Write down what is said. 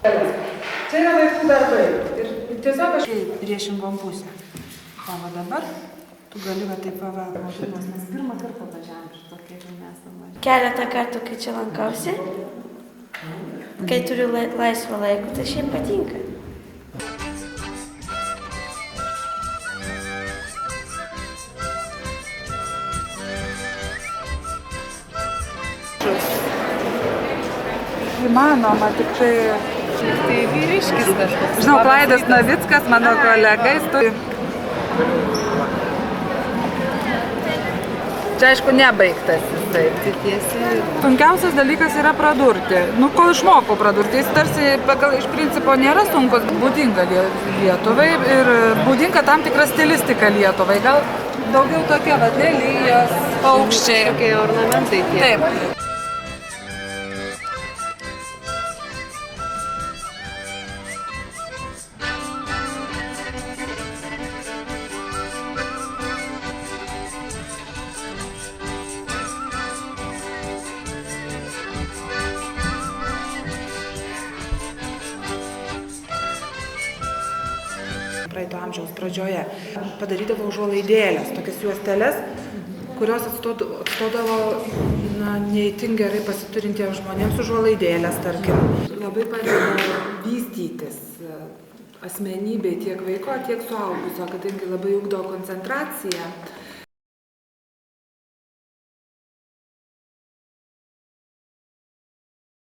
Čia yra vaikų darbai. Ir tiesiog aš priešingom pusę. O va dabar tu gali va taip pavalgyti, nes mes pirmą kartą važiavom iš tokie, kai mes važiavom. Keletą kartų, kai čia lankausi, kai turiu laisvą laiką, tai šiaip patinka. Įmanoma, tik tai vyriškis kažkoks. Žinau, Klaidas Navickas, mano kolega, jis turi. Čia aišku nebaigtas jisai. Sunkiausias dalykas yra pradurti. Nu, kol išmokau pradurti, jis tarsi iš principo nėra sunkus, būdinga Lietuvai ir būdinga tam tikra stilistika Lietuvai. Gal daugiau tokie lelijos, paukščiai. Tokie ornamentai tie. Taip. Praeito amžiaus pradžioje padarydavo užuolaidėlės, tokias juosteles, kurios atstodavo neįtin gerai pasiturintiems žmonėms užuolaidėlės, tarkim. Labai padeda vystytis asmenybei tiek vaiko, tiek suaugusio, kadangi labai ugdo koncentraciją.